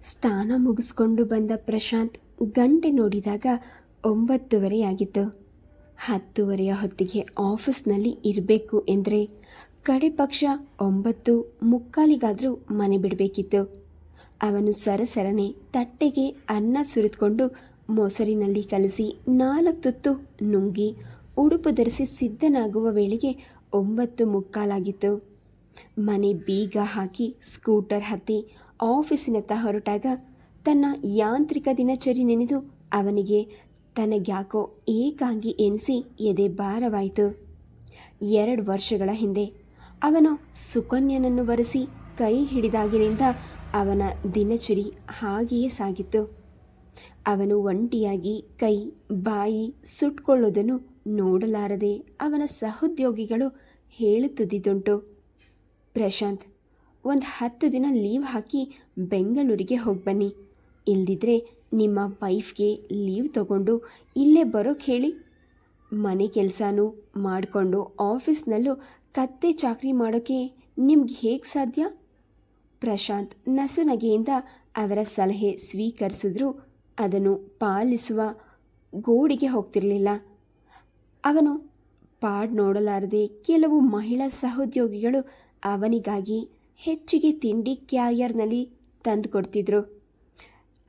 ಸ್ನಾನ ಮುಗಿಸ್ಕೊಂಡು ಬಂದ ಪ್ರಶಾಂತ್ ಗಂಟೆ ನೋಡಿದಾಗ 9:30 ಆಗಿತ್ತು. 10:30 ಹೊತ್ತಿಗೆ ಆಫೀಸ್ನಲ್ಲಿ ಇರಬೇಕು ಎಂದರೆ ಕಡೆ ಪಕ್ಷ 9:45 ಮನೆ ಬಿಡಬೇಕಿತ್ತು. ಅವನು ಸರಸರನೆ ತಟ್ಟೆಗೆ ಅನ್ನ ಸುರಿದುಕೊಂಡು ಮೊಸರಿನಲ್ಲಿ ಕಲಸಿ 4 ತುತ್ತು ನುಂಗಿ ಉಡುಪು ಧರಿಸಿ ಸಿದ್ಧನಾಗುವ ವೇಳೆಗೆ 9:45 ಆಗಿತ್ತು. ಮನೆ ಬೀಗ ಹಾಕಿ ಸ್ಕೂಟರ್ ಹತ್ತಿ ಆಫೀಸಿನತ್ತ ಹೊರಟಾಗ ತನ್ನ ಯಾಂತ್ರಿಕ ದಿನಚರಿ ನೆನೆದು ಅವನಿಗೆ ತನಗ್ಯಾಕೋ ಏಕಾಂಗಿ ಎನಿಸಿ ಎದೆ ಭಾರವಾಯಿತು. 2 ವರ್ಷಗಳ ಹಿಂದೆ ಅವನು ಸುಕನ್ಯನನ್ನು ವರೆಸಿ ಕೈ ಹಿಡಿದಾಗಿನಿಂದ ಅವನ ದಿನಚರಿ ಹಾಗೆಯೇ ಸಾಗಿತ್ತು. ಅವನು ಒಂಟಿಯಾಗಿ ಕೈ ಬಾಯಿ ಸುಟ್ಕೊಳ್ಳೋದನ್ನು ನೋಡಲಾರದೆ ಅವನ ಸಹೋದ್ಯೋಗಿಗಳು ಹೇಳುತ್ತಿದ್ದುದುಂಟು, ಪ್ರಶಾಂತ್, ಒಂದು 10 ದಿನ ಲೀವ್ ಹಾಕಿ ಬೆಂಗಳೂರಿಗೆ ಹೋಗಿ ಬನ್ನಿ, ಇಲ್ದಿದ್ರೆ ನಿಮ್ಮ ವೈಫ್ಗೆ ಲೀವ್ ತಗೊಂಡು ಇಲ್ಲೇ ಬರೋಕ್ಕೆ ಹೇಳಿ. ಮನೆ ಕೆಲಸನೂ ಮಾಡಿಕೊಂಡು ಆಫೀಸ್ನಲ್ಲೂ ಕತ್ತೆ ಚಾಕರಿ ಮಾಡೋಕ್ಕೆ ನಿಮ್ಗೆ ಹೇಗೆ ಸಾಧ್ಯ? ಪ್ರಶಾಂತ್ ನಸುನಗೆಯಿಂದ ಅವರ ಸಲಹೆ ಸ್ವೀಕರಿಸಿದ್ರೂ ಅದನ್ನು ಪಾಲಿಸುವ ಗೋಡಿಗೆ ಹೋಗ್ತಿರಲಿಲ್ಲ. ಅವನು ಪಾಡ್ ನೋಡಲಾರದೆ ಕೆಲವು ಮಹಿಳಾ ಸಹೋದ್ಯೋಗಿಗಳು ಅವನಿಗಾಗಿ ಹೆಚ್ಚಿಗೆ ತಿಂಡಿ ಕ್ಯಾರಿಯರ್ನಲ್ಲಿ ತಂದು ಕೊಡ್ತಿದ್ರು.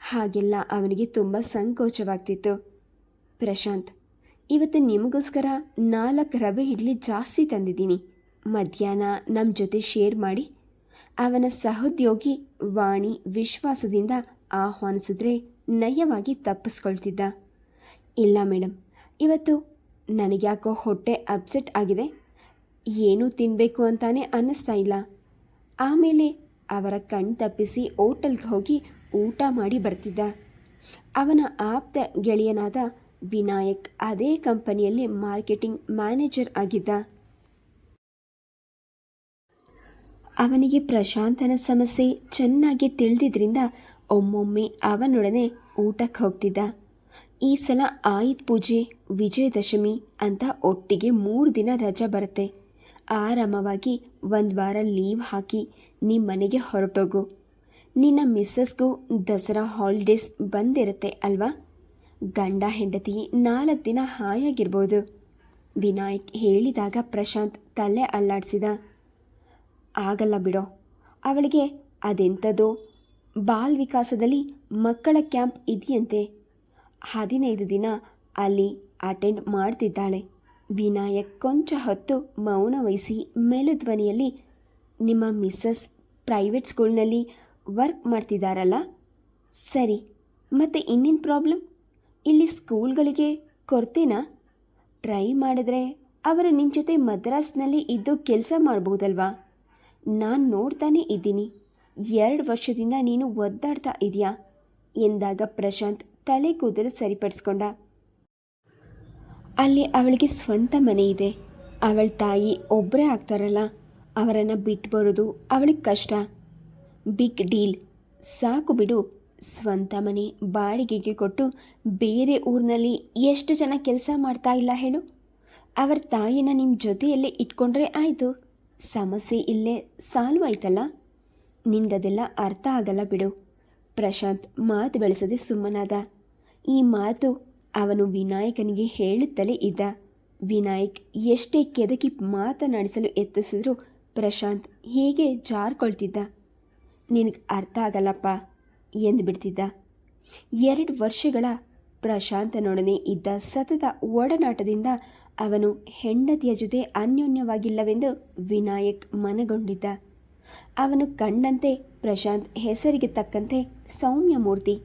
ಹಾಗೆಲ್ಲ ಅವನಿಗೆ ತುಂಬ ಸಂಕೋಚವಾಗ್ತಿತ್ತು. ಪ್ರಶಾಂತ್, ಇವತ್ತು ನಿಮಗೋಸ್ಕರ 4 ರವೆ ಇಡ್ಲಿ ಜಾಸ್ತಿ ತಂದಿದ್ದೀನಿ, ಮಧ್ಯಾಹ್ನ ನಮ್ಮ ಜೊತೆ ಶೇರ್ ಮಾಡಿ. ಅವನ ಸಹೋದ್ಯೋಗಿ ವಾಣಿ ವಿಶ್ವಾಸದಿಂದ ಆಹ್ವಾನಿಸಿದ್ರೆ ನಯವಾಗಿ ತಪ್ಪಿಸ್ಕೊಳ್ತಿದ್ದ. ಇಲ್ಲ ಮೇಡಮ್, ಇವತ್ತು ನನಗ್ಯಾಕೋ ಹೊಟ್ಟೆ ಅಪ್ಸೆಟ್ ಆಗಿದೆ, ಏನೂ ತಿನ್ನಬೇಕು ಅಂತಾನೆ ಅನ್ನಿಸ್ತಾ ಇಲ್ಲ. ಆಮೇಲೆ ಅವರ ಕಣ್ ತಪ್ಪಿಸಿ ಹೋಟೆಲ್ಗೆ ಹೋಗಿ ಊಟ ಮಾಡಿ ಬರ್ತಿದ್ದ. ಅವನ ಆಪ್ತ ಗೆಳೆಯನಾದ ವಿನಾಯಕ್ ಅದೇ ಕಂಪನಿಯಲ್ಲಿ ಮಾರ್ಕೆಟಿಂಗ್ ಮ್ಯಾನೇಜರ್ ಆಗಿದ್ದ. ಅವನಿಗೆ ಪ್ರಶಾಂತನ ಸಮಸ್ಯೆ ಚೆನ್ನಾಗಿ ತಿಳಿದಿದ್ದರಿಂದ ಒಮ್ಮೊಮ್ಮೆ ಅವನೊಡನೆ ಊಟಕ್ಕೆ ಹೋಗ್ತಿದ್ದ. ಈ ಸಲ ಆಯುಧ ಪೂಜೆ, ವಿಜಯದಶಮಿ ಅಂತ ಒಟ್ಟಿಗೆ 3 ದಿನ ರಜೆ ಬರುತ್ತೆ. ಆರಾಮವಾಗಿ 1 ವಾರ ಲೀವ್ ಹಾಕಿ ನಿಮ್ಮ ಮನೆಗೆ ಹೊರಟೋಗು. ನಿನ್ನ ಮಿಸ್ಸಸ್ಗೂ ದಸರಾ ಹಾಲಿಡೇಸ್ ಬಂದಿರುತ್ತೆ ಅಲ್ವಾ? ಗಂಡ ಹೆಂಡತಿ 4 ದಿನ ಹಾಯಾಗಿರ್ಬೋದು. ವಿನಾಯಕ್ ಹೇಳಿದಾಗ ಪ್ರಶಾಂತ್ ತಲೆ ಅಲ್ಲಾಡಿಸಿದ. ಆಗಲ್ಲ ಬಿಡೋ, ಅವಳಿಗೆ ಅದೆಂಥದೋ ಬಾಲ್ ವಿಕಾಸದಲ್ಲಿ ಮಕ್ಕಳ ಕ್ಯಾಂಪ್ ಇದೆಯಂತೆ, 15 ದಿನ ಅಲ್ಲಿ ಅಟೆಂಡ್ ಮಾಡ್ತಿದ್ದಾಳೆ. ವಿನಾಯಕ್ ಕೊಂಚ ಹೊತ್ತು ಮೌನ ವಹಿಸಿ ಮೆಲುಧ್ವನಿಯಲ್ಲಿ, ನಿಮ್ಮ ಮಿಸ್ಸಸ್ ಪ್ರೈವೇಟ್ ಸ್ಕೂಲ್ನಲ್ಲಿ ವರ್ಕ್ ಮಾಡ್ತಿದ್ದಾರಲ್ಲ? ಸರಿ, ಮತ್ತು ಇನ್ನೇನು ಪ್ರಾಬ್ಲಮ್? ಇಲ್ಲಿ ಸ್ಕೂಲ್ಗಳಿಗೆ ಕೊರತೆನಾ? ಟ್ರೈ ಮಾಡಿದ್ರೆ ಅವರು ನಿನ್ನ ಜೊತೆ ಮದ್ರಾಸ್ನಲ್ಲಿ ಇದ್ದು ಕೆಲಸ ಮಾಡ್ಬೋದಲ್ವಾ? ನಾನು ನೋಡ್ತಾನೆ ಇದ್ದೀನಿ, 2 ವರ್ಷದಿಂದ ನೀನು ಒದ್ದಾಡ್ತಾ ಇದೆಯಾ ಎಂದಾಗ ಪ್ರಶಾಂತ್ ತಲೆ ಕೂದಲು ಸರಿಪಡಿಸ್ಕೊಂಡ. ಅಲ್ಲಿ ಅವಳಿಗೆ ಸ್ವಂತ ಮನೆ ಇದೆ. ಅವಳ ತಾಯಿ ಒಬ್ಬರೇ ಆಗ್ತಾರಲ್ಲ, ಅವರನ್ನು ಬಿಟ್ಟು ಬರೋದು ಅವಳಿಗೆ ಕಷ್ಟ. ಬಿಗ್ ಡೀಲ್, ಸಾಕು ಬಿಡು. ಸ್ವಂತ ಮನೆ ಬಾಡಿಗೆಗೆ ಕೊಟ್ಟು ಬೇರೆ ಊರಿನಲ್ಲಿ ಎಷ್ಟು ಜನ ಕೆಲಸ ಮಾಡ್ತಾ ಇಲ್ಲ ಹೇಳು? ಅವರ ತಾಯಿನ ನಿಮ್ಮ ಜೊತೆಯಲ್ಲೇ ಇಟ್ಕೊಂಡ್ರೆ ಆಯಿತು, ಸಮಸ್ಯೆ ಇಲ್ಲೇ ಸಾಲ್ವ್ ಆಯ್ತಲ್ಲ. ನಿನ್ಗದೆಲ್ಲ ಅರ್ಥ ಆಗಲ್ಲ ಬಿಡು. ಪ್ರಶಾಂತ್ ಮಾತು ಬೆಳೆಸದೆ ಸುಮ್ಮನಾದ. ಈ ಮಾತು ಅವನು ವಿನಾಯಕನಿಗೆ ಹೇಳುತ್ತಲೇ ಇದ್ದ. ವಿನಾಯಕ್ ಎಷ್ಟೇ ಕೆದಕಿ ಮಾತನಾಡಿಸಲು ಯತ್ನಿಸಿದ್ರೂ ಪ್ರಶಾಂತ್ ಹೀಗೆ ಜಾರ್ಕೊಳ್ತಿದ್ದ. ನಿನಗೆ ಅರ್ಥ ಆಗಲ್ಲಪ್ಪ ಎಂದುಬಿಡ್ತಿದ್ದ. 2 ವರ್ಷಗಳ ಪ್ರಶಾಂತನೊಡನೆ ಇದ್ದ ಸತತ ಒಡನಾಟದಿಂದ ಅವನು ಹೆಂಡತಿಯ ಜೊತೆ ಅನ್ಯೋನ್ಯವಾಗಿಲ್ಲವೆಂದು ವಿನಾಯಕ್ ಮನಗೊಂಡಿದ್ದ. ಅವನು ಕಂಡಂತೆ ಪ್ರಶಾಂತ್ ಹೆಸರಿಗೆ ತಕ್ಕಂತೆ ಸೌಮ್ಯ ಮೂರ್ತಿ,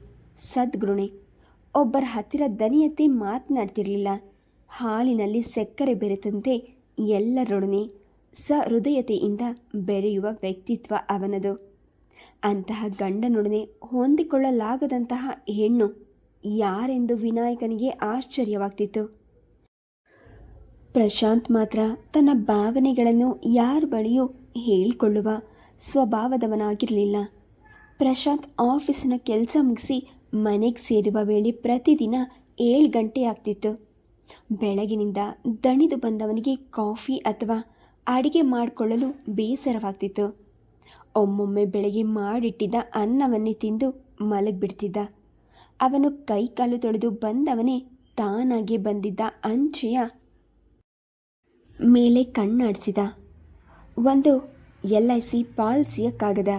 ಸದ್ಗುಣೆ, ಒಬ್ಬರ ಹತ್ತಿರ ದನಿಯೆತ್ತಿ ಮಾತನಾಡ್ತಿರಲಿಲ್ಲ. ಹಾಲಿನಲ್ಲಿ ಸಕ್ಕರೆ ಬೆರೆತಂತೆ ಎಲ್ಲರೊಡನೆ ಸಹೃದಯತೆಯಿಂದ ಬೆರೆಯುವ ವ್ಯಕ್ತಿತ್ವ ಅವನದು. ಅಂತಹ ಗಂಡನೊಡನೆ ಹೊಂದಿಕೊಳ್ಳಲಾಗದಂತಹ ಹೆಣ್ಣು ಯಾರೆಂದು ವಿನಾಯಕನಿಗೆ ಆಶ್ಚರ್ಯವಾಗ್ತಿತ್ತು. ಪ್ರಶಾಂತ್ ಮಾತ್ರ ತನ್ನ ಭಾವನೆಗಳನ್ನು ಯಾರ ಬಳಿಯೂ ಹೇಳಿಕೊಳ್ಳುವ ಸ್ವಭಾವದವನಾಗಿರಲಿಲ್ಲ. ಪ್ರಶಾಂತ್ ಆಫೀಸಿನ ಕೆಲಸ ಮುಗಿಸಿ ಮನೆಗೆ ಸೇರುವ ವೇಳೆ ಪ್ರತಿದಿನ 7 ಗಂಟೆ ಆಗ್ತಿತ್ತು. ಬೆಳಗಿನಿಂದ ದಣಿದು ಬಂದವನಿಗೆ ಕಾಫಿ ಅಥವಾ ಅಡಿಗೆ ಮಾಡಿಕೊಳ್ಳಲು ಬೇಸರವಾಗ್ತಿತ್ತು. ಒಮ್ಮೊಮ್ಮೆ ಬೆಳಗ್ಗೆ ಮಾಡಿಟ್ಟಿದ್ದ ಅನ್ನವನ್ನೇ ತಿಂದು ಮಲಗಿಬಿಡ್ತಿದ್ದ. ಅವನು ಕೈಕಾಲು ತೊಳೆದು ಬಂದವನೇ ತಾನಾಗೆ ಬಂದಿದ್ದ ಅಂಚೆಯ ಮೇಲೆ ಕಣ್ಣಾಡಿಸಿದ. ಒಂದು LIC ಪಾಲಿಸಿಯ ಕಾಗದ,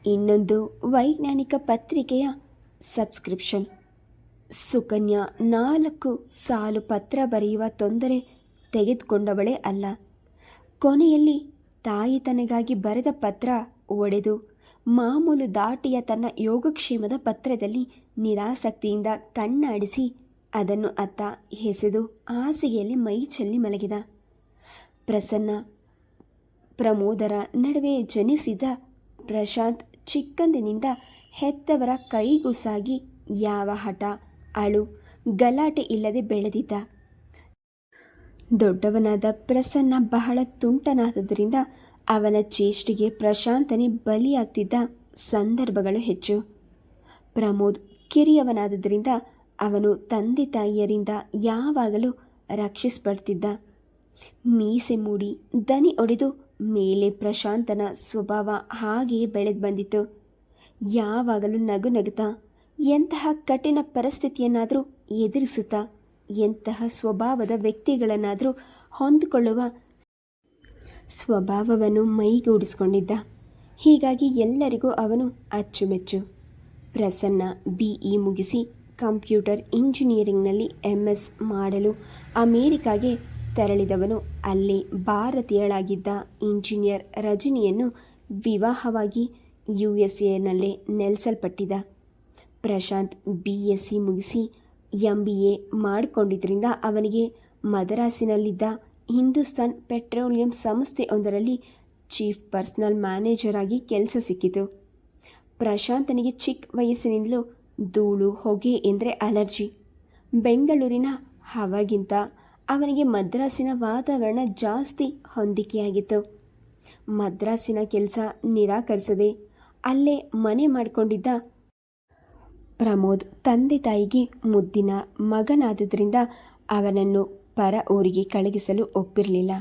ಇನ್ನೊಂದು ವೈಜ್ಞಾನಿಕ ಪತ್ರಿಕೆಯ ಸಬ್ಸ್ಕ್ರಿಪ್ಷನ್. ಸುಕನ್ಯಾ 4 ಸಾಲು ಪತ್ರ ಬರೆಯುವ ತೊಂದರೆ ತೆಗೆದುಕೊಂಡವಳೇ ಅಲ್ಲ. ಕೊನೆಯಲ್ಲಿ ತಾಯಿ ತನಗಾಗಿ ಬರೆದ ಪತ್ರ ಒಡೆದು ಮಾಮೂಲು ದಾಟಿಯ ತನ್ನ ಯೋಗಕ್ಷೇಮದ ಪತ್ರದಲ್ಲಿ ನಿರಾಸಕ್ತಿಯಿಂದ ಕಣ್ಣಾಡಿಸಿ ಅದನ್ನು ಅತ್ತ ಎಸೆದು ಹಾಸಿಗೆಯಲ್ಲಿ ಮೈ ಚೆಲ್ಲಿ ಮಲಗಿದ. ಪ್ರಸನ್ನ ಪ್ರಮೋದರ ನಡುವೆ ಜನಿಸಿದ ಪ್ರಶಾಂತ್ ಚಿಕ್ಕಂದಿನಿಂದ ಹೆತ್ತವರ ಕೈಗುಸಾಗಿ ಯಾವ ಹಠ, ಅಳು, ಗಲಾಟೆ ಇಲ್ಲದೆ ಬೆಳೆದಿದ್ದ. ದೊಡ್ಡವನಾದ ಪ್ರಸನ್ನ ಬಹಳ ತುಂಟನಾದ್ದರಿಂದ ಅವನ ಚೇಷ್ಟೆಗೆ ಪ್ರಶಾಂತನೇ ಬಲಿಯಾಗ್ತಿದ್ದ ಸಂದರ್ಭಗಳು ಹೆಚ್ಚು. ಪ್ರಮೋದ್ ಕಿರಿಯವನಾದ್ದರಿಂದ ಅವನು ತಂದೆ ತಾಯಿಯರಿಂದ ಯಾವಾಗಲೂ ರಕ್ಷಿಸಲ್ಪಡ್ತಿದ್ದ. ಮೀಸೆ ಮೂಡಿ ದನಿ ಒಡೆದು ಮೇಲೆ ಪ್ರಶಾಂತನ ಸ್ವಭಾವ ಹಾಗೆಯೇ ಬೆಳೆದು ಬಂದಿತ್ತು. ಯಾವಾಗಲೂ ನಗು ನಗುತ್ತಾ, ಎಂತಹ ಕಠಿಣ ಪರಿಸ್ಥಿತಿಯನ್ನಾದರೂ ಎದುರಿಸುತ್ತಾ, ಎಂತಹ ಸ್ವಭಾವದ ವ್ಯಕ್ತಿಗಳನ್ನಾದರೂ ಹೊಂದಿಕೊಳ್ಳುವ ಸ್ವಭಾವವನ್ನು ಮೈಗೂಡಿಸಿಕೊಂಡಿದ್ದ. ಹೀಗಾಗಿ ಎಲ್ಲರಿಗೂ ಅವನು ಅಚ್ಚುಮೆಚ್ಚು. ಪ್ರಸನ್ನ BE ಮುಗಿಸಿ ಕಂಪ್ಯೂಟರ್ ಇಂಜಿನಿಯರಿಂಗ್ನಲ್ಲಿ MS ಮಾಡಲು ಅಮೇರಿಕಾಗೆ ತೆರಳಿದವನು ಅಲ್ಲೇ ಭಾರತೀಯಳಾಗಿದ್ದ ಇಂಜಿನಿಯರ್ ರಜನಿಯನ್ನು ವಿವಾಹವಾಗಿ USAನಲ್ಲೇ ನೆಲೆಸಲ್ಪಟ್ಟಿದ್ದ. ಪ್ರಶಾಂತ್ BSc ಮುಗಿಸಿ MBA ಮಾಡಿಕೊಂಡಿದ್ದರಿಂದ ಅವನಿಗೆ ಮದರಾಸಿನಲ್ಲಿದ್ದ ಹಿಂದೂಸ್ತಾನ್ ಪೆಟ್ರೋಲಿಯಂ ಸಂಸ್ಥೆಯೊಂದರಲ್ಲಿ ಚೀಫ್ ಪರ್ಸನಲ್ ಮ್ಯಾನೇಜರ್ ಆಗಿ ಕೆಲಸ ಸಿಕ್ಕಿತು. ಪ್ರಶಾಂತನಿಗೆ ಚಿಕ್ಕ ವಯಸ್ಸಿನಿಂದಲೂ ಧೂಳು ಹೊಗೆ ಎಂದರೆ ಅಲರ್ಜಿ. ಬೆಂಗಳೂರಿನ ಹವಾಗಿಂತ ಅವನಿಗೆ ಮದ್ರಾಸಿನ ವಾತಾವರಣ ಜಾಸ್ತಿ ಹೊಂದಿಕೆಯಾಗಿತ್ತು. ಮದ್ರಾಸಿನ ಕೆಲಸ ನಿರಾಕರಿಸದೆ ಅಲ್ಲೇ ಮನೆ ಮಾಡಿಕೊಂಡಿದ್ದ ಪ್ರಮೋದ್ ತಂದೆ ತಾಯಿಗೆ ಮುದ್ದಿನ ಮಗನಾದ್ದರಿಂದ ಅವನನ್ನು ಪರ ಊರಿಗೆ ಕಳುಹಿಸಲು ಒಪ್ಪಿರಲಿಲ್ಲ.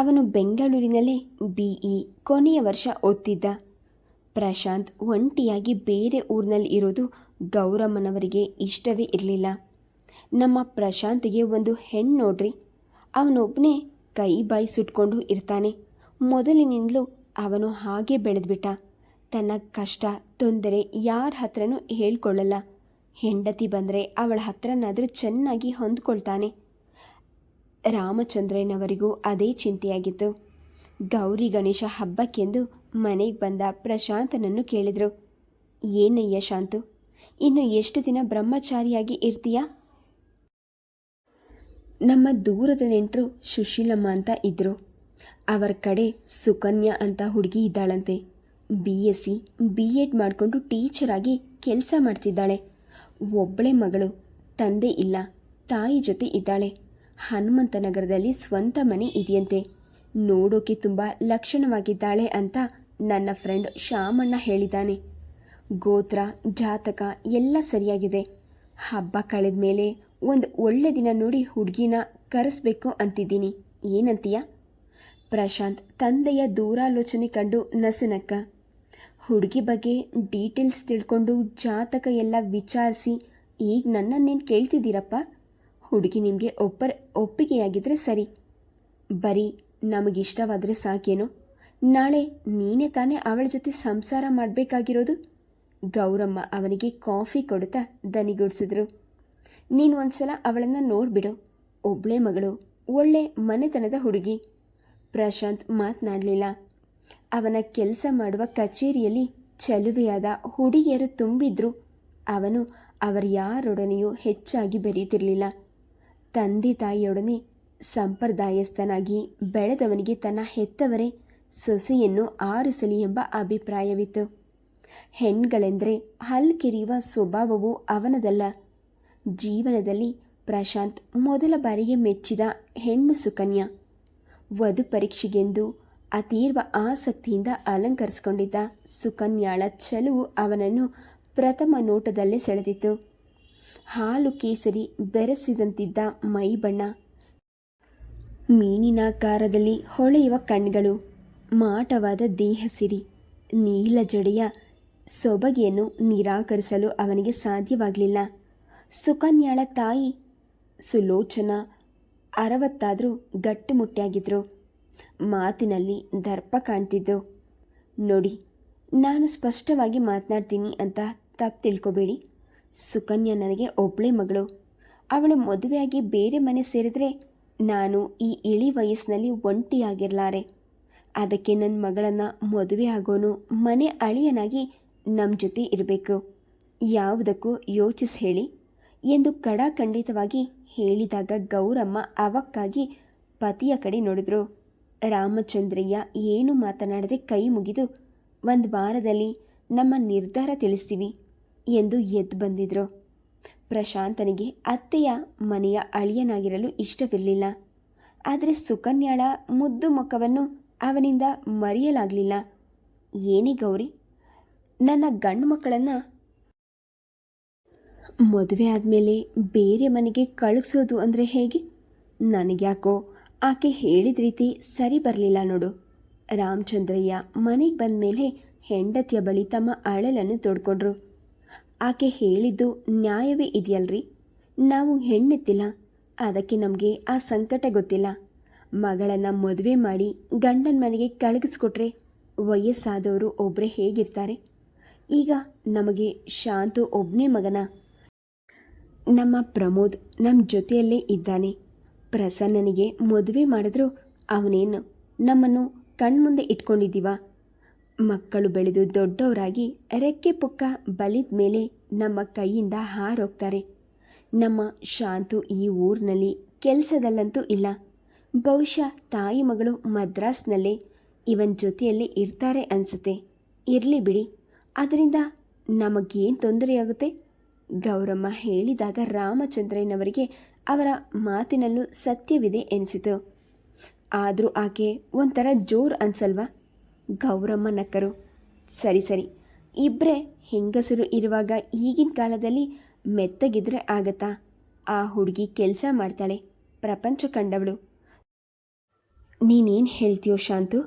ಅವನು ಬೆಂಗಳೂರಿನಲ್ಲೇ BE ಕೊನೆಯ ವರ್ಷ ಓದ್ತಿದ್ದ. ಪ್ರಶಾಂತ್ ಒಂಟಿಯಾಗಿ ಬೇರೆ ಊರಿನಲ್ಲಿ ಇರೋದು ಗೌರಮ್ಮನವರಿಗೆ ಇಷ್ಟವೇ ಇರಲಿಲ್ಲ. ನಮ್ಮ ಪ್ರಶಾಂತಿಗೆ ಒಂದು ಹೆಣ್ಣು ನೋಡ್ರಿ, ಅವನೊಬ್ಬನೇ ಕೈ ಬಾಯಿ ಸುಟ್ಕೊಂಡು ಇರ್ತಾನೆ. ಮೊದಲಿನಿಂದಲೂ ಅವನು ಹಾಗೆ ಬೆಳೆದ್ಬಿಟ್ಟ. ತನ್ನ ಕಷ್ಟ ತೊಂದರೆ ಯಾರ ಹತ್ರನೂ ಹೇಳ್ಕೊಳ್ಳಲ್ಲ. ಹೆಂಡತಿ ಬಂದರೆ ಅವಳ ಹತ್ರನಾದರೂ ಚೆನ್ನಾಗಿ ಹೊಂದ್ಕೊಳ್ತಾನೆ. ರಾಮಚಂದ್ರನವರಿಗೂ ಅದೇ ಚಿಂತೆಯಾಗಿತ್ತು. ಗೌರಿ ಗಣೇಶ ಹಬ್ಬಕ್ಕೆಂದು ಮನೆಗೆ ಬಂದ ಪ್ರಶಾಂತನನ್ನು ಕೇಳಿದರು, ಏನಯ್ಯ ಶಾಂತು, ಇನ್ನು ಎಷ್ಟು ದಿನ ಬ್ರಹ್ಮಚಾರಿಯಾಗಿ ಇರ್ತೀಯಾ? ನಮ್ಮ ದೂರದ ನೆಂಟರು ಸುಶೀಲಮ್ಮ ಅಂತ ಇದ್ದರು. ಅವರ ಕಡೆ ಸುಕನ್ಯಾ ಅಂತ ಹುಡುಗಿ ಇದ್ದಾಳಂತೆ. BSc B.Ed ಮಾಡಿಕೊಂಡು ಟೀಚರಾಗಿ ಕೆಲಸ ಮಾಡ್ತಿದ್ದಾಳೆ. ಒಬ್ಬಳೇ ಮಗಳು, ತಂದೆ ಇಲ್ಲ, ತಾಯಿ ಜೊತೆ ಇದ್ದಾಳೆ. ಹನುಮಂತನಗರದಲ್ಲಿ ಸ್ವಂತ ಮನೆ ಇದೆಯಂತೆ. ನೋಡೋಕೆ ತುಂಬ ಲಕ್ಷಣವಾಗಿದ್ದಾಳೆ ಅಂತ ನನ್ನ ಫ್ರೆಂಡ್ ಶ್ಯಾಮಣ್ಣ ಹೇಳಿದ್ದಾನೆ. ಗೋತ್ರ ಜಾತಕ ಎಲ್ಲ ಸರಿಯಾಗಿದೆ. ಹಬ್ಬ ಕಳೆದ ಮೇಲೆ ಒಂದು ಒಳ್ಳೆ ದಿನ ನೋಡಿ ಹುಡುಗಿನ ಕರೆಸ್ಬೇಕು ಅಂತಿದ್ದೀನಿ. ಏನಂತೀಯ? ಪ್ರಶಾಂತ್ ತಂದೆಯ ದೂರಾಲೋಚನೆ ಕಂಡು ನಸುನಕ್ಕ. ಹುಡುಗಿ ಬಗ್ಗೆ ಡೀಟೇಲ್ಸ್ ತಿಳ್ಕೊಂಡು ಜಾತಕ ಎಲ್ಲ ವಿಚಾರಿಸಿ ಈಗ ನನ್ನನ್ನೇನು ಕೇಳ್ತಿದ್ದೀರಪ್ಪ? ಹುಡುಗಿ ನಿಮಗೆ ಒಪ್ಪಿಗೆಯಾಗಿದ್ದರೆ ಸರಿ. ಬರೀ ನಮಗಿಷ್ಟವಾದರೆ ಸಾಕೇನೋ? ನಾಳೆ ನೀನೇ ತಾನೇ ಅವಳ ಜೊತೆ ಸಂಸಾರ ಮಾಡಬೇಕಾಗಿರೋದು. ಗೌರಮ್ಮ ಅವನಿಗೆ ಕಾಫಿ ಕೊಡುತ್ತಾ ದನಿಗೂಡಿಸಿದ್ರು. ನೀನು ಒಂದ್ಸಲ ಅವಳನ್ನು ನೋಡಿಬಿಡು. ಒಬ್ಬಳೇ ಮಗಳು, ಒಳ್ಳೆ ಮನೆತನದ ಹುಡುಗಿ. ಪ್ರಶಾಂತ್ ಮಾತನಾಡಲಿಲ್ಲ. ಅವನ ಕೆಲಸ ಮಾಡುವ ಕಚೇರಿಯಲ್ಲಿ ಚಲುವೆಯಾದ ಹುಡುಗಿಯರು ತುಂಬಿದ್ರು. ಅವನು ಅವರ್ಯಾರೊಡನೆಯೂ ಹೆಚ್ಚಾಗಿ ಬೆರೆಯುತ್ತಿರಲಿಲ್ಲ. ತಂದೆ ತಾಯಿಯೊಡನೆ ಸಂಪ್ರದಾಯಸ್ಥನಾಗಿ ಬೆಳೆದವನಿಗೆ ತನ್ನ ಹೆತ್ತವರೇ ಸೊಸೆಯನ್ನು ಆರಿಸಲಿ ಎಂಬ ಅಭಿಪ್ರಾಯವಿತ್ತು. ಹೆಣ್ಗಳೆಂದರೆ ಹಲ್ಕೆರೆಯುವ ಸ್ವಭಾವವು ಅವನದಲ್ಲ. ಜೀವನದಲ್ಲಿ ಪ್ರಶಾಂತ್ ಮೊದಲ ಬಾರಿಗೆ ಮೆಚ್ಚಿದ ಹೆಣ್ಣು ಸುಕನ್ಯಾ. ವಧು ಪರೀಕ್ಷೆಗೆಂದು ಅತೀರ್ವ ಆಸಕ್ತಿಯಿಂದ ಅಲಂಕರಿಸಿಕೊಂಡಿದ್ದ ಸುಕನ್ಯಾಳ ಚೆಲುವು ಅವನನ್ನು ಪ್ರಥಮ ನೋಟದಲ್ಲೇ ಸೆಳೆದಿತ್ತು. ಹಾಲು ಕೇಸರಿ ಬೆರೆಸಿದಂತಿದ್ದ ಮೈಬಣ್ಣ, ಮೀನಿನಾಕಾರದಲ್ಲಿ ಹೊಳೆಯುವ ಕಣ್ಗಳು, ಮಾಟವಾದ ದೇಹ ಸಿರಿ, ನೀಲ ಜಡೆಯ ಸೊಬಗಿಯನ್ನು ನಿರಾಕರಿಸಲು ಅವನಿಗೆ ಸಾಧ್ಯವಾಗಲಿಲ್ಲ. ಸುಕನ್ಯಾಳ ತಾಯಿ ಸುಲೋಚನಾ 60 ಗಟ್ಟಿಮುಟ್ಟಿಯಾಗಿದ್ದರು. ಮಾತಿನಲ್ಲಿ ದರ್ಪ ಕಾಣ್ತಿದ್ದು. ನೋಡಿ, ನಾನು ಸ್ಪಷ್ಟವಾಗಿ ಮಾತನಾಡ್ತೀನಿ ಅಂತ ತಪ್ಪು ತಿಳ್ಕೊಬೇಡಿ. ಸುಕನ್ಯಾ ನನಗೆ ಒಬ್ಬಳೇ ಮಗಳು. ಅವಳು ಮದುವೆಯಾಗಿ ಬೇರೆ ಮನೆ ಸೇರಿದ್ರೆ ನಾನು ಈ ಇಳಿ ವಯಸ್ಸಿನಲ್ಲಿ ಒಂಟಿಯಾಗಿರಲಾರೆ. ಅದಕ್ಕೆ ನನ್ನ ಮಗಳನ್ನು ಮದುವೆ ಆಗೋನು ಮನೆ ಅಳಿಯನಾಗಿ ನಮ್ಮ ಜೊತೆ ಇರಬೇಕು. ಯಾವುದಕ್ಕೂ ಯೋಚಿಸಿ ಹೇಳಿ ಎಂದು ಖಡಾಖಂಡಿತವಾಗಿ ಹೇಳಿದಾಗ ಗೌರಮ್ಮ ಅವಕ್ಕಾಗಿ ಪತಿಯ ಕಡೆ ನೋಡಿದ್ರು. ರಾಮಚಂದ್ರಯ್ಯ ಏನೂ ಮಾತನಾಡದೆ ಕೈ ಮುಗಿದು 1 ವಾರದಲ್ಲಿ ನಮ್ಮ ನಿರ್ಧಾರ ತಿಳಿಸ್ತೀವಿ ಎಂದು ಎದ್ದು ಬಂದಿದ್ರು. ಪ್ರಶಾಂತನಿಗೆ ಅತ್ತೆಯ ಮನೆಯ ಅಳಿಯನಾಗಿರಲು ಇಷ್ಟವಿರಲಿಲ್ಲ. ಆದರೆ ಸುಕನ್ಯಾಳ ಮುದ್ದು ಮುಖವನ್ನು ಅವನಿಂದ ಮರೆಯಲಾಗಲಿಲ್ಲ. ಏನೇ ಗೌರಿ, ನನ್ನ ಗಂಡು ಮಕ್ಕಳನ್ನು ಮದುವೆ ಆದಮೇಲೆ ಬೇರೆ ಮನೆಗೆ ಕಳಿಸೋದು ಅಂದರೆ ಹೇಗೆ? ನನಗ್ಯಾಕೋ ಆಕೆ ಹೇಳಿದ ರೀತಿ ಸರಿ ಬರಲಿಲ್ಲ ನೋಡು. ರಾಮಚಂದ್ರಯ್ಯ ಮನೆಗೆ ಬಂದ ಮೇಲೆ ಹೆಂಡತಿಯ ಬಳಿ ತಮ್ಮ ಅಳಲನ್ನು ತೋಡ್ಕೊಂಡ್ರು. ಆಕೆ ಹೇಳಿದ್ದು ನ್ಯಾಯವೇ ಇದೆಯಲ್ರಿ? ನಾವು ಹೆಣ್ಣೆತ್ತಿಲ್ಲ, ಅದಕ್ಕೆ ನಮಗೆ ಆ ಸಂಕಟ ಗೊತ್ತಿಲ್ಲ. ಮಗಳನ್ನು ಮದುವೆ ಮಾಡಿ ಗಂಡನ ಮನೆಗೆ ಕಳಗಿಸ್ಕೊಟ್ರೆ ವಯಸ್ಸಾದವರು ಒಬ್ಬರೇ ಹೇಗಿರ್ತಾರೆ? ಈಗ ನಮಗೆ ಶಾಂತು ಒಬ್ಬನೇ ಮಗನ. ನಮ್ಮ ಪ್ರಮೋದ್ ನಮ್ಮ ಜೊತೆಯಲ್ಲೇ ಇದ್ದಾನೆ. ಪ್ರಸನ್ನನಿಗೆ ಮದುವೆ ಮಾಡಿದ್ರು ಅವನೇನು ನಮ್ಮನ್ನು ಕಣ್ಮುಂದೆ ಇಟ್ಕೊಂಡಿದ್ದೀವ? ಮಕ್ಕಳು ಬೆಳೆದು ದೊಡ್ಡವರಾಗಿ ರೆಕ್ಕೆ ಪುಕ್ಕ ಬಲಿದ ಮೇಲೆ ನಮ್ಮ ಕೈಯಿಂದ ಹಾರೋಗ್ತಾರೆ. ನಮ್ಮ ಶಾಂತು ಈ ಊರಿನಲ್ಲಿ ಕೆಲಸದಲ್ಲಂತೂ ಇಲ್ಲ. ಬಹುಶಃ ತಾಯಿ ಮಗಳು ಮದ್ರಾಸ್ನಲ್ಲೇ ಇವನ್ ಜೊತೆಯಲ್ಲೇ ಇರ್ತಾರೆ ಅನಿಸುತ್ತೆ. ಇರಲಿ ಬಿಡಿ, ಅದರಿಂದ ನಮಗೇನು ತೊಂದರೆಯಾಗುತ್ತೆ? ಗೌರಮ್ಮ ಹೇಳಿದಾಗ ರಾಮಚಂದ್ರಯ್ಯನವರಿಗೆ ಅವರ ಮಾತಿನಲ್ಲೂ ಸತ್ಯವಿದೆ ಎನಿಸಿತು. ಆದರೂ ಆಕೆ ಒಂಥರ ಜೋರು ಅನ್ಸಲ್ವಾ? ಗೌರಮ್ಮ ನಕ್ಕರು. ಸರಿ ಸರಿ, ಇಬ್ಬರೇ ಹೆಂಗಸರು ಇರುವಾಗ ಈಗಿನ ಕಾಲದಲ್ಲಿ ಮೆತ್ತಗಿದ್ರೆ ಆಗತ್ತಾ? ಆ ಹುಡುಗಿ ಕೆಲಸ ಮಾಡ್ತಾಳೆ, ಪ್ರಪಂಚ ಕಂಡವಳು. ನೀನೇನು ಹೇಳ್ತೀಯೋ ಶಾಂತು?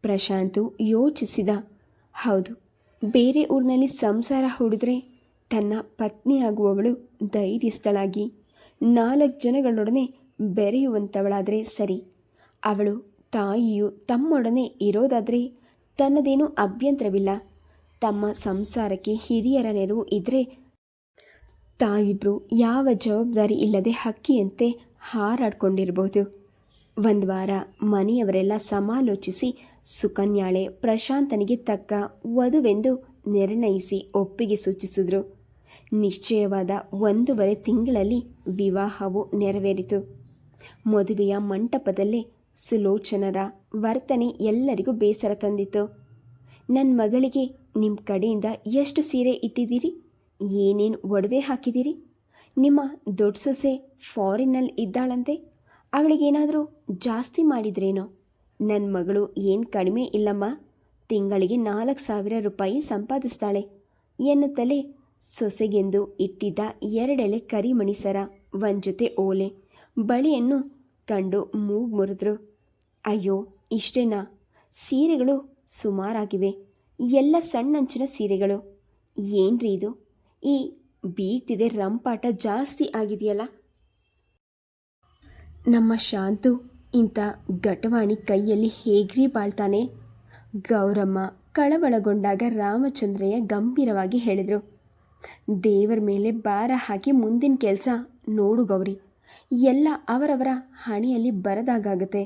ಪ್ರಶಾಂತು ಯೋಚಿಸಿದ. ಹೌದು, ಬೇರೆ ಊರಿನಲ್ಲಿ ಸಂಸಾರ ಹೂಡಿದ್ರೆ ತನ್ನ ಪತ್ನಿಯಾಗುವವಳು ಧೈರ್ಯಸ್ಥಳಾಗಿ 4 ಜನಗಳೊಡನೆ ಬೆರೆಯುವಂಥವಳಾದರೆ ಸರಿ. ಅವಳು ತಾಯಿಯು ತಮ್ಮೊಡನೆ ಇರೋದಾದರೆ ತನ್ನದೇನೂ ಅಭ್ಯಂತರವಿಲ್ಲ. ತಮ್ಮ ಸಂಸಾರಕ್ಕೆ ಹಿರಿಯರ ನೆರವು ಇದ್ದರೆ ತಾವಿಬ್ಬರು ಯಾವ ಜವಾಬ್ದಾರಿ ಇಲ್ಲದೆ ಹಕ್ಕಿಯಂತೆ ಹಾರಾಡ್ಕೊಂಡಿರ್ಬೋದು. 1 ವಾರ ಮನೆಯವರೆಲ್ಲ ಸಮಾಲೋಚಿಸಿ ಸುಕನ್ಯಾಳೆ ಪ್ರಶಾಂತನಿಗೆ ತಕ್ಕ ವಧುವೆಂದು ನಿರ್ಣಯಿಸಿ ಒಪ್ಪಿಗೆ ಸೂಚಿಸಿದ್ರು. ನಿಶ್ಚಯವಾದ 1.5 ತಿಂಗಳಲ್ಲಿ ವಿವಾಹವು ನೆರವೇರಿತು. ಮದುವೆಯ ಮಂಟಪದಲ್ಲೇ ಸುಲೋಚನರ ವರ್ತನೆ ಎಲ್ಲರಿಗೂ ಬೇಸರ ತಂದಿತು. ನನ್ನ ಮಗಳಿಗೆ ನಿಮ್ಮ ಕಡೆಯಿಂದ ಎಷ್ಟು ಸೀರೆ ಇಟ್ಟಿದ್ದೀರಿ? ಏನೇನು ಒಡವೆ ಹಾಕಿದ್ದೀರಿ? ನಿಮ್ಮ ದೊಡ್ಡ ಸೊಸೆ ಫಾರಿನ್ನಲ್ಲಿ ಇದ್ದಾಳಂತೆ, ಅವಳಿಗೇನಾದರೂ ಜಾಸ್ತಿ ಮಾಡಿದ್ರೇನೋ? ನನ್ನ ಮಗಳು ಏನು ಕಡಿಮೆ ಇಲ್ಲಮ್ಮ, ತಿಂಗಳಿಗೆ 4,000 ರೂಪಾಯಿ ಸಂಪಾದಿಸ್ತಾಳೆ ಎನ್ನುತ್ತಲೇ ಸೊಸೆಗೆಂದು ಇಟ್ಟಿದ್ದ 2 ಎಳೆ ಕರಿಮಣಿ ಸರ, 1 ಜೊತೆ ಓಲೆ, ಬಳೆಯನ್ನು ಕಂಡು ಮೂಗು ಮುರಿದ್ರು. ಅಯ್ಯೋ, ಇಷ್ಟೇನಾ? ಸೀರೆಗಳು ಸುಮಾರಾಗಿವೆ, ಎಲ್ಲ ಸಣ್ಣಂಚಿನ ಸೀರೆಗಳು. ಏನ್ರಿ ಇದು? ಈ ಬೀಗ್ತಿದೆ ರಂಪಾಟ ಜಾಸ್ತಿ ಆಗಿದೆಯಲ್ಲ. ನಮ್ಮ ಶಾಂತು ಇಂಥ ಘಟವಾಣಿ ಕೈಯಲ್ಲಿ ಹೇಗ್ರಿ ಬಾಳ್ತಾನೆ? ಗೌರಮ್ಮ ಕಳವಳಗೊಂಡಾಗ ರಾಮಚಂದ್ರಯ್ಯ ಗಂಭೀರವಾಗಿ ಹೇಳಿದರು. ದೇವರ ಮೇಲೆ ಭಾರ ಹಾಕಿ ಮುಂದಿನ ಕೆಲಸ ನೋಡು ಗೌರಿ, ಎಲ್ಲ ಅವರವರ ಹಣೆಯಲ್ಲಿ ಬರದಾಗತ್ತೆ.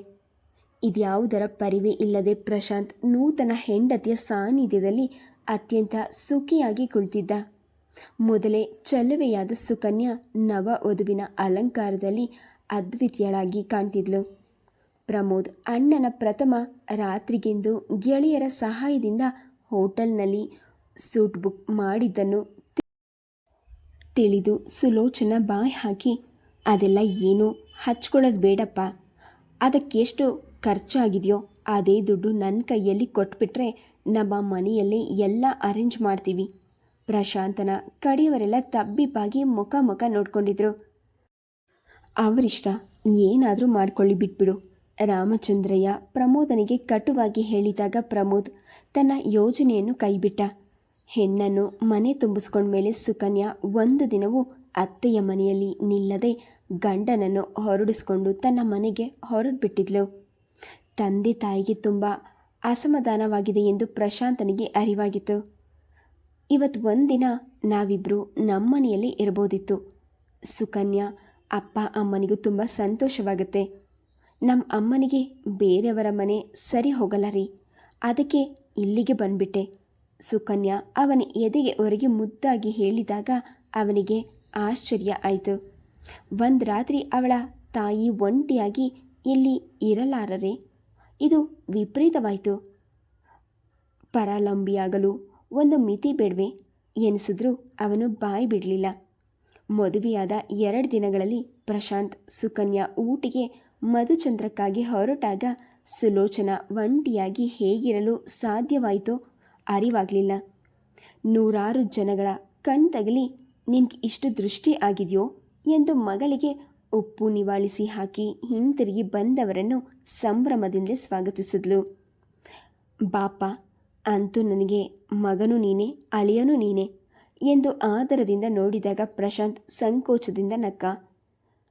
ಇದ್ಯಾವುದರ ಪರಿವೇ ಇಲ್ಲದೆ ಪ್ರಶಾಂತ್ ನೂತನ ಹೆಂಡತಿಯ ಸಾನ್ನಿಧ್ಯದಲ್ಲಿ ಅತ್ಯಂತ ಸುಖಿಯಾಗಿ ಕುಳಿತಿದ್ದ. ಮೊದಲೇ ಚಲುವೆಯಾದ ಸುಕನ್ಯಾ ನವ ವಧುವಿನ ಅಲಂಕಾರದಲ್ಲಿ ಅದ್ವಿತೀಯಳಾಗಿ ಕಾಣ್ತಿದ್ಲು. ಪ್ರಮೋದ್ ಅಣ್ಣನ ಪ್ರಥಮ ರಾತ್ರಿಗೆಂದು ಗೆಳೆಯರ ಸಹಾಯದಿಂದ ಹೋಟೆಲ್ನಲ್ಲಿ ಸೂಟ್ ಬುಕ್ ಮಾಡಿದ್ದನ್ನು ತಿಳಿದು ಸುಲೋಚನಾ ಬಾಯಿ ಹಾಕಿ, ಅದೆಲ್ಲ ಏನೂ ಹಚ್ಕೊಳ್ಳೋದು ಬೇಡಪ್ಪ, ಅದಕ್ಕೆಷ್ಟು ಖರ್ಚಾಗಿದೆಯೋ ಅದೇ ದುಡ್ಡು ನನ್ನ ಕೈಯಲ್ಲಿ ಕೊಟ್ಬಿಟ್ರೆ ನಮ್ಮ ಮನೆಯಲ್ಲೇ ಎಲ್ಲ ಅರೇಂಜ್ ಮಾಡ್ತೀವಿ. ಪ್ರಶಾಂತನ ಕಡೆಯವರೆಲ್ಲ ತಬ್ಬಿಬ್ಬಾಗಿ ಮುಖ ನೋಡ್ಕೊಂಡಿದ್ರು. ಅವರಿಷ್ಟ, ಏನಾದರೂ ಮಾಡ್ಕೊಳ್ಳಿ, ಬಿಟ್ಬಿಡು. ರಾಮಚಂದ್ರಯ್ಯ ಪ್ರಮೋದನಿಗೆ ಕಟುವಾಗಿ ಹೇಳಿದಾಗ ಪ್ರಮೋದ್ ತನ್ನ ಯೋಜನೆಯನ್ನು ಕೈಬಿಟ್ಟ. ಹೆಣ್ಣನ್ನು ಮನೆ ತುಂಬಿಸ್ಕೊಂಡ್ಮೇಲೆ ಸುಕನ್ಯಾ ಒಂದು ದಿನವೂ ಅತ್ತೆಯ ಮನೆಯಲ್ಲಿ ನಿಲ್ಲದೆ ಗಂಡನನ್ನು ಹೊರಡಿಸ್ಕೊಂಡು ತನ್ನ ಮನೆಗೆ ಹೊರಡ್ಬಿಟ್ಟಿದ್ಲು. ತಂದೆ ತಾಯಿಗೆ ತುಂಬ ಅಸಮಾಧಾನವಾಗಿದೆ ಎಂದು ಪ್ರಶಾಂತನಿಗೆ ಅರಿವಾಗಿತ್ತು. ಇವತ್ತು ಒಂದಿನ ನಾವಿಬ್ಬರು ನಮ್ಮನೆಯಲ್ಲಿ ಇರ್ಬೋದಿತ್ತು. ಸುಕನ್ಯಾ ಅಪ್ಪ ಅಮ್ಮನಿಗೂ ತುಂಬ ಸಂತೋಷವಾಗುತ್ತೆ. ನಮ್ಮ ಅಮ್ಮನಿಗೆ ಬೇರೆಯವರ ಮನೆ ಸರಿ ಹೋಗಲ್ಲ ರೀ, ಅದಕ್ಕೆ ಇಲ್ಲಿಗೆ ಬಂದ್ಬಿಟ್ಟೆ. ಸುಕನ್ಯಾ ಅವನ ಎದೆಗೆ ಹೊರಗೆ ಮುದ್ದಾಗಿ ಹೇಳಿದಾಗ ಅವನಿಗೆ ಆಶ್ಚರ್ಯ ಆಯಿತು. ಒಂದು ರಾತ್ರಿ ಅವಳ ತಾಯಿ ಒಂಟಿಯಾಗಿ ಇಲ್ಲಿ ಇರಲಾರರೆ, ಇದು ವಿಪರೀತವಾಯಿತು. ಪರಾಲಂಬಿಯಾಗಲು ಒಂದು ಮಿತಿ ಬೇಡವೆ ಎನಿಸಿದ್ರೂ ಅವನು ಬಾಯಿ ಬಿಡಲಿಲ್ಲ. ಮದುವೆಯಾದ 2 ದಿನಗಳಲ್ಲಿ ಪ್ರಶಾಂತ್ ಸುಕನ್ಯಾ ಊಟಿಗೆ ಮಧುಚಂದ್ರಕ್ಕಾಗಿ ಹೊರಟಾಗ ಸುಲೋಚನಾ ಒಂಟಿಯಾಗಿ ಹೇಗಿರಲು ಸಾಧ್ಯವಾಯಿತೋ ಅರಿವಾಗಲಿಲ್ಲ. 100 ಜನಗಳ ಕಣ್ತಗಲಿ ನಿನ್ಗೆ ಇಷ್ಟು ದೃಷ್ಟಿ ಆಗಿದೆಯೋ ಎಂದು ಮಗಳಿಗೆ ಉಪ್ಪು ನಿವಾಳಿಸಿ ಹಾಕಿ ಹಿಂತಿರುಗಿ ಬಂದವರನ್ನು ಸಂಭ್ರಮದಿಂದ ಸ್ವಾಗತಿಸಿದ್ಲು. ಬಾಪ, ಅಂತೂ ನನಗೆ ಮಗನೂ ನೀನೆ, ಅಳಿಯನೂ ನೀನೆ ಎಂದು ಆದರದಿಂದ ನೋಡಿದಾಗ ಪ್ರಶಾಂತ್ ಸಂಕೋಚದಿಂದ ನಕ್ಕ.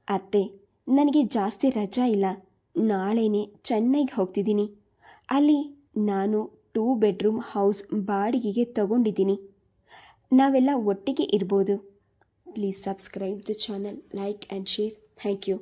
ಅತ್ತೆ, ನನಗೆ ಜಾಸ್ತಿ ರಜಾ ಇಲ್ಲ, ನಾಳೆನೇ ಚೆನ್ನೈಗೆ ಹೋಗ್ತಿದ್ದೀನಿ. ಅಲ್ಲಿ ನಾನು 2 ಬೆಡ್ರೂಮ್ ಹೌಸ್ ಬಾಡಿಗೆಗೆ ತಗೊಂಡಿದ್ದೀನಿ. ನಾವೆಲ್ಲ ಒಟ್ಟಿಗೆ ಇರ್ಬೋದು. Please subscribe the channel, like and share. Thank you.